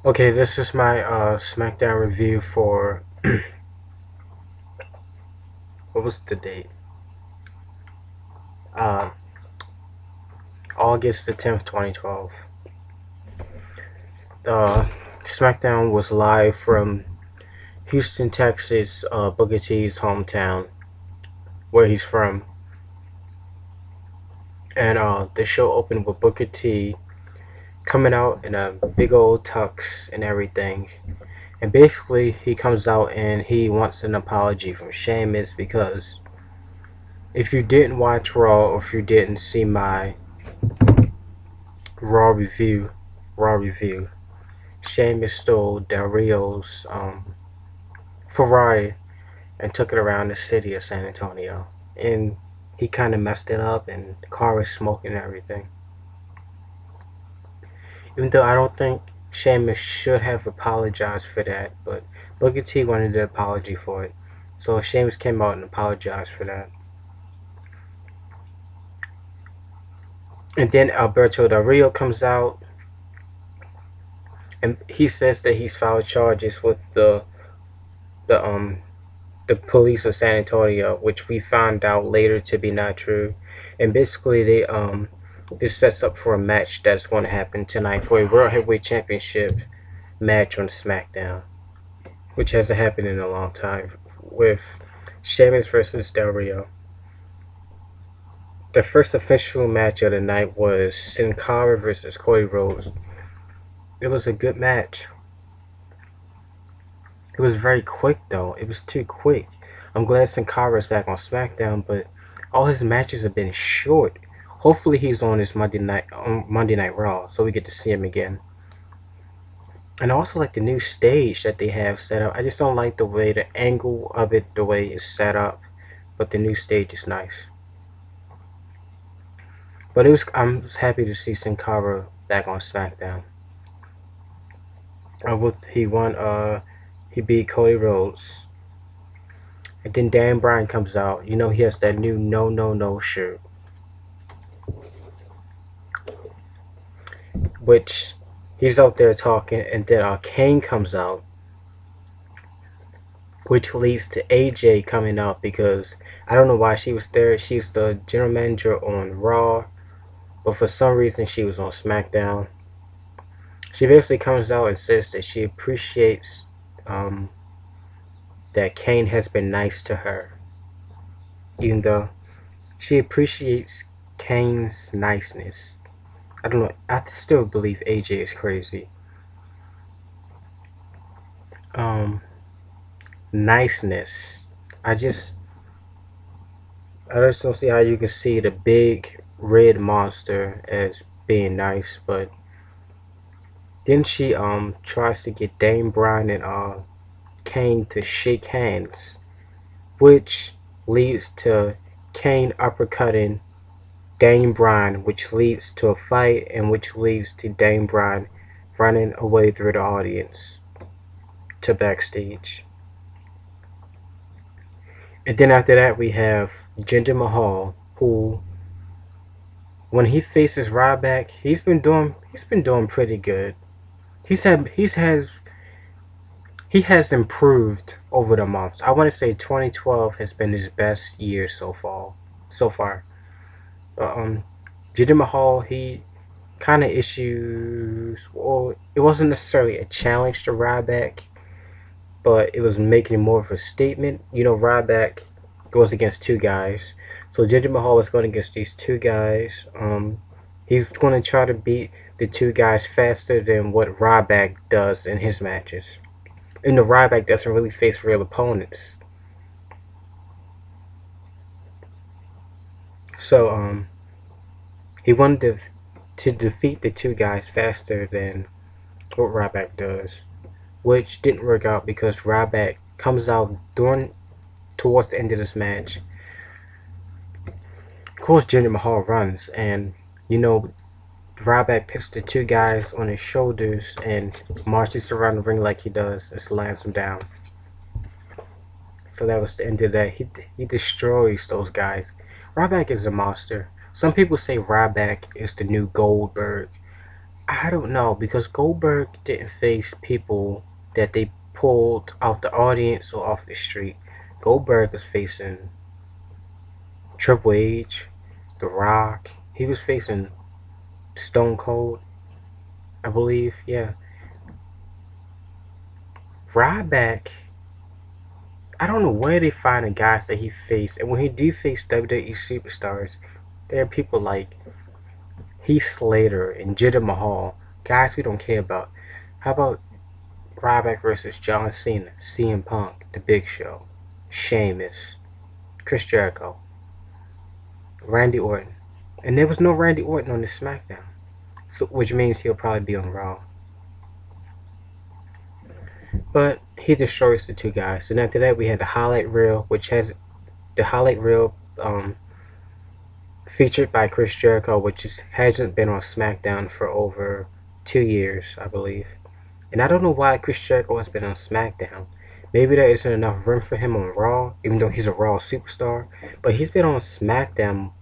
Okay, this is my SmackDown review for what was the date? Uh, August the 10th, 2012. SmackDown was live from Houston, Texas, Booker T's hometown, where he's from, and the show opened with Booker T coming out in a big old tux and everything. And basically, he comes out and he wants an apology from Sheamus because if you didn't watch Raw or if you didn't see my Raw review, Raw review, Sheamus stole Del Rio's Ferrari and took it around the city of San Antonio. And he kind of messed it up, and the car was smoking and everything. Even though I don't think Sheamus should have apologized for that, but Booker T wanted an apology for it. So Sheamus came out and apologized for that. And then Alberto Del Rio comes out and he says that he's filed charges with the the police of San Antonio, which we found out later to be not true. And basically this sets up for a match that's going to happen tonight for a World Heavyweight Championship match on SmackDown, which hasn't happened in a long time, with Sheamus versus Del Rio. The first official match of the night was Sin Cara versus Cody Rhodes. It was a good match. It was very quick though. It was too quick. I'm glad Sin Cara is back on SmackDown, but all his matches have been short. Hopefully he's on this Monday Night Raw, so we get to see him again. And I also like the new stage that they have set up. I just don't like the way the angle of it, the way it's set up, but the new stage is nice. But I'm happy to see Sin Cara back on SmackDown. He beat Cody Rhodes. And then Dan Bryan comes out. You know, he has that new No No No shirt, which he's out there talking, and then Kane comes out, which leads to AJ coming out because I don't know why she was there. She's the general manager on Raw, but for some reason she was on SmackDown. She basically comes out and says that she appreciates that Kane has been nice to her, even though she appreciates Kane's niceness. I don't know. I still believe AJ is crazy. Niceness. I just, I just don't see how you can see the big red monster as being nice, but then she tries to get Dame Bryan and Kane to shake hands, which leads to Kane uppercutting Dame Bryan, which leads to a fight, and which leads to Dame Bryan running away through the audience to backstage. And then after that we have Jinder Mahal, who when he faces Ryback, he's been doing pretty good. He has improved over the months. I want to say 2012 has been his best year so far. So far, but Jinder Mahal, he kind of issues. Well, it wasn't necessarily a challenge to Ryback, but it was making more of a statement. You know, Ryback goes against two guys, so Jinder Mahal is going against these two guys. He's going to try to beat the two guys faster than what Ryback does in his matches. And the Ryback doesn't really face real opponents. So he wanted to defeat the two guys faster than what Ryback does, which didn't work out because Ryback comes out towards the end of this match. Of course, Jinder Mahal runs, and you know, Ryback picks the two guys on his shoulders and marches around the ring like he does and slams them down. So that was the end of that. He destroys those guys. Ryback is a monster. Some people say Ryback is the new Goldberg. I don't know because Goldberg didn't face people that they pulled out the audience or off the street. Goldberg was facing Triple H, The Rock. He was facing Stone Cold, I believe. Yeah, Ryback. I don't know where they find the guys that he faced, and when he do face WWE superstars, there are people like Heath Slater and Jinder Mahal, guys we don't care about. How about Ryback versus John Cena, CM Punk, The Big Show, Sheamus, Chris Jericho, Randy Orton, and there was no Randy Orton on the SmackDown, so which means he'll probably be on Raw. But he destroys the two guys. And after that, we had the highlight reel, which has the highlight reel featured by Chris Jericho, which hasn't been on SmackDown for over 2 years, I believe. And I don't know why Chris Jericho has been on SmackDown. Maybe there isn't enough room for him on Raw, even though he's a Raw superstar. But he's been on SmackDown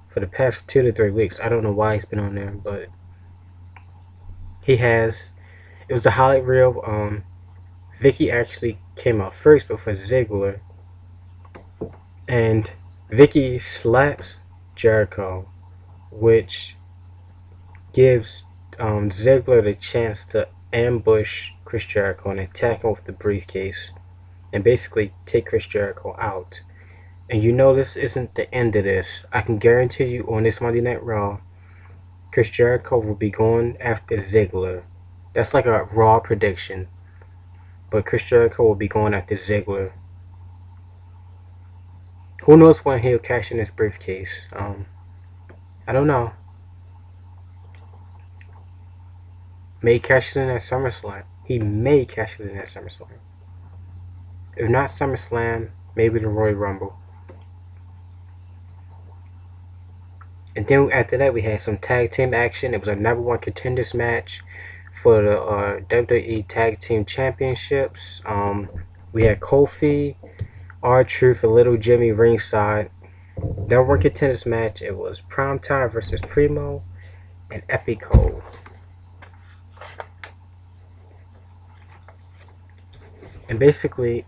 for the past 2 to 3 weeks. I don't know why he's been on there, but he has. It was the highlight reel. Vicky actually came out first before Ziggler, and Vicky slaps Jericho, which gives Ziggler the chance to ambush Chris Jericho and attack him with the briefcase and basically take Chris Jericho out. And you know this isn't the end of this. I can guarantee you on this Monday Night Raw, Chris Jericho will be going after Ziggler. That's like a Raw prediction. But Chris Jericho will be going after Ziggler. Who knows when he'll cash in his briefcase? I don't know. May cash it in at SummerSlam. He may cash it in at SummerSlam. If not SummerSlam, maybe the Royal Rumble. And then after that, we had some tag team action. It was a #1 contenders match for the WWE Tag Team Championships. We had Kofi, R-Truth, and Little Jimmy ringside. #1 contenders match. It was Primetime versus Primo and Epico. And basically,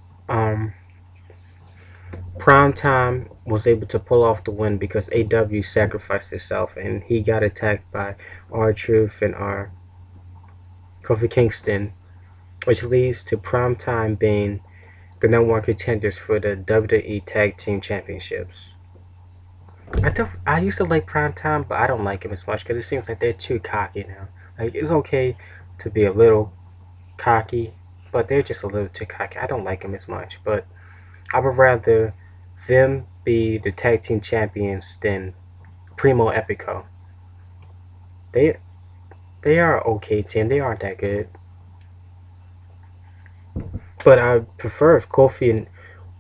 Primetime was able to pull off the win because AW sacrificed itself and he got attacked by R-Truth and Kofi Kingston, which leads to Primetime being the #1 contenders for the WWE Tag Team Championships. I used to like Primetime, but I don't like him as much because it seems like they're too cocky now. Like, it's okay to be a little cocky, but they're just a little too cocky. I don't like them as much, but I would rather them be the tag team champions than Primo Epico. They are an okay team. They aren't that good, but I prefer if Kofi and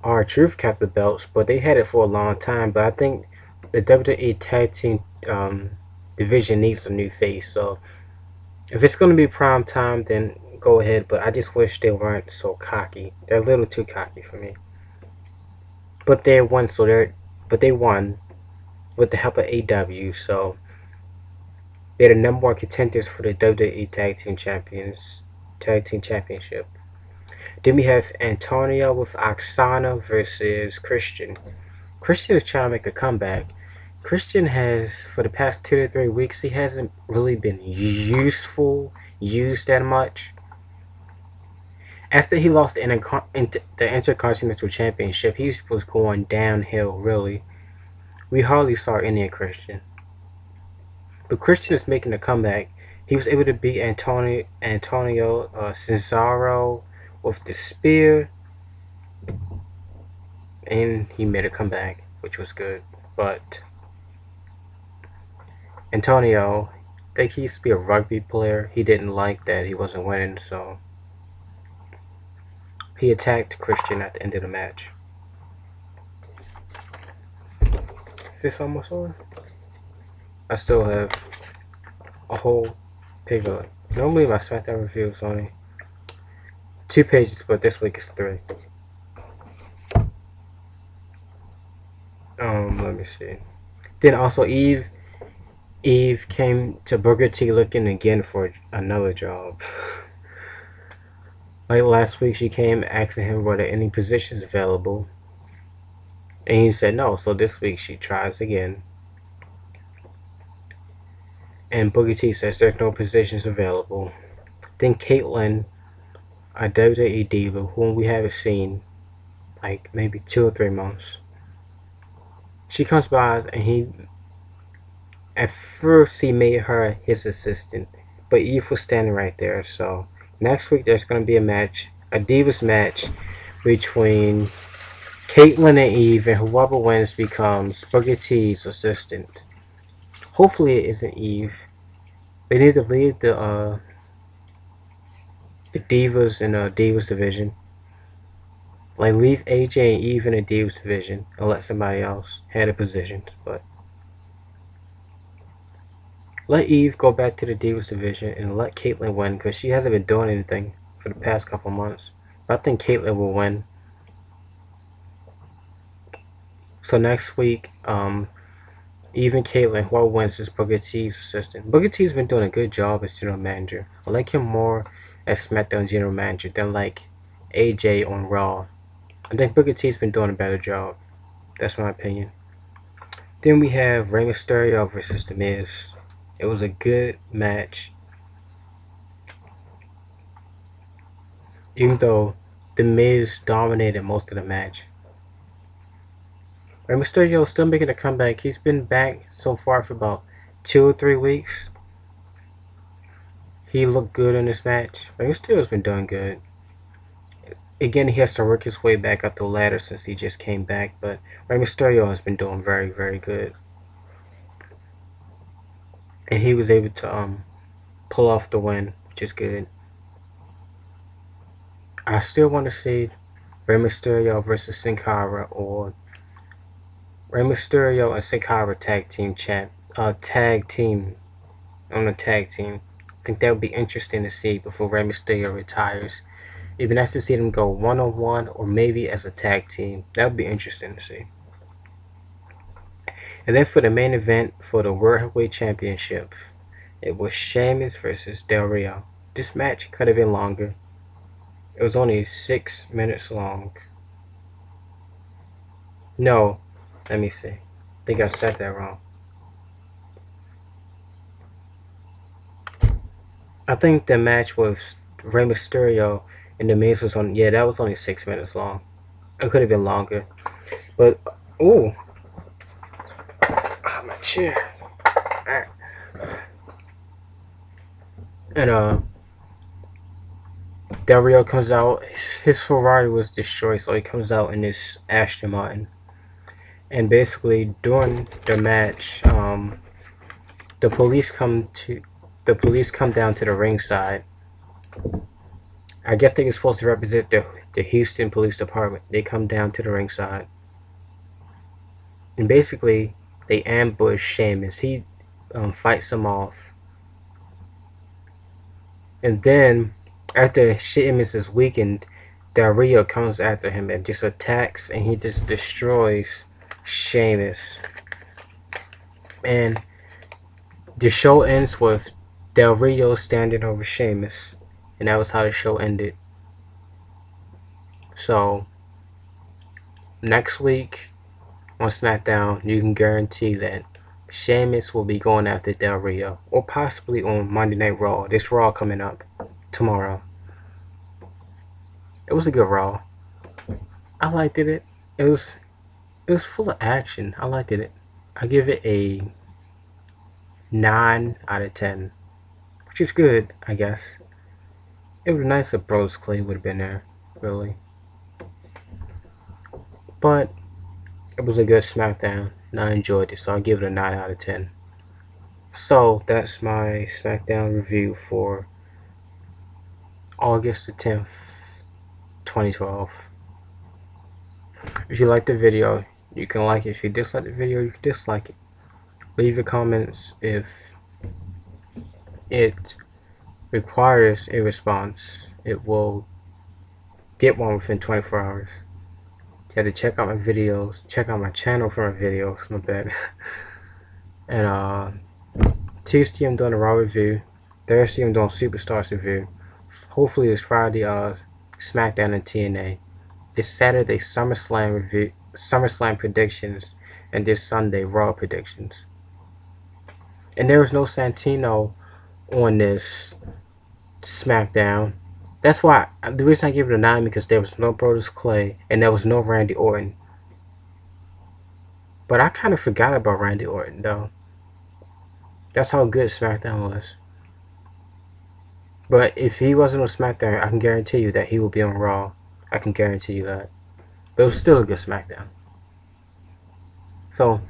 R-Truth kept the belts. But they had it for a long time. But I think the WWE tag team division needs a new face. So if it's gonna be Prime Time, then go ahead. But I just wish they weren't so cocky. They're a little too cocky for me. But they won, but they won with the help of AW, so they're the #1 contenders for the WWE Tag Team Championship. Then we have Antonio with Oksana versus Christian. Christian is trying to make a comeback. Christian has, for the past 2 to 3 weeks, he hasn't really been used that much. After he lost the Intercontinental Championship, he was going downhill, really. We hardly saw any of Christian. But Christian is making a comeback. He was able to beat Antonio Cesaro with the spear. And he made a comeback, which was good. But Antonio, I think he used to be a rugby player. He didn't like that he wasn't winning, so he attacked Christian at the end of the match. Is this almost over? I still have a whole page of it. Normally my SmackDown review is only 2 pages, but this week is 3. Let me see. Then also Eve Eve came to Booker T looking again for another job. Like last week, she came asking him were there any positions available, and he said no. So this week she tries again, and Booker T says there's no positions available. Then Caitlyn, a WWE diva whom we haven't seen like maybe 2 or 3 months, she comes by and at first he made her his assistant, but Eve was standing right there. So next week there's going to be a match, a Divas match between Caitlyn and Eve, and whoever wins becomes Booker T's assistant. Hopefully it isn't Eve. They need to leave the Divas in the Divas division. Like leave AJ and Eve in the Divas division and let somebody else have the positions. But let Eve go back to the Divas division and let Caitlyn win because she hasn't been doing anything for the past couple months. But I think Caitlyn will win. So next week, Eve and Caitlyn, whoever wins is Booker T's assistant. Booker T's been doing a good job as general manager. I like him more as SmackDown general manager than like AJ on Raw. I think Booker T's been doing a better job. That's my opinion. Then we have Rey Mysterio versus The Miz. It was a good match. Even though The Miz dominated most of the match. Rey Mysterio is still making a comeback. He's been back so far for about 2 or 3 weeks. He looked good in this match. Rey Mysterio's been doing good. Again, he has to work his way back up the ladder since he just came back, but Rey Mysterio has been doing very, very good. And he was able to pull off the win, which is good. I still want to see Rey Mysterio versus Sin Cara, or Rey Mysterio and Sin Cara tag team tag team on a tag team. I think that would be interesting to see before Rey Mysterio retires. It'd be nice to see them go one-on-one or maybe as a tag team. That would be interesting to see. And then for the main event for the World Heavyweight Championship, it was Sheamus versus Del Rio. This match could have been longer. It was only 6 minutes long. No, let me see. I think I said that wrong. I think the match with Rey Mysterio and The Miz was that was only 6 minutes long. It could have been longer. But, ooh. My chair. Alright. And, Del Rio comes out. His Ferrari was destroyed, so he comes out in this Aston Martin. And basically, during the match, the police come down to the ringside. I guess they were supposed to represent the Houston Police Department. They come down to the ringside. And basically, they ambush Sheamus. He fights them off. And then, after Sheamus is weakened, Del Rio comes after him and just attacks, and he just destroys Sheamus. And the show ends with Del Rio standing over Sheamus. And that was how the show ended. So, next week on SmackDown, you can guarantee that Sheamus will be going after Del Rio. Or possibly on Monday Night Raw. This Raw coming up tomorrow. It was a good Raw. I liked it. It was full of action. I liked it. I give it a 9 out of 10. Which is good, I guess. It would be nice if Bros Clay would have been there, really. But it was a good SmackDown, and I enjoyed it, so I'll give it a 9 out of 10. So that's my SmackDown review for August the 10th, 2012. If you like the video, you can like it. If you dislike the video, you can dislike it. Leave your comments if it requires a response. It will get one within 24 hours. You have to check out my videos, check out my channel for my videos, my bad. And Tuesday I'm doing a Raw review. Thursday I'm doing Superstars review. Hopefully this Friday Smackdown and TNA. This Saturday SummerSlam review, SummerSlam predictions, and this Sunday Raw predictions. And there was no Santino on this SmackDown. That's why the reason I give it a 9 because there was no Brodus Clay and there was no Randy Orton. But I kind of forgot about Randy Orton though. That's how good SmackDown was. But if he wasn't on SmackDown, I can guarantee you that he will be on Raw. I can guarantee you that. But it was still a good SmackDown. So,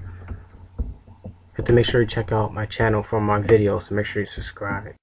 you have to make sure you check out my channel for my videos and make sure you subscribe.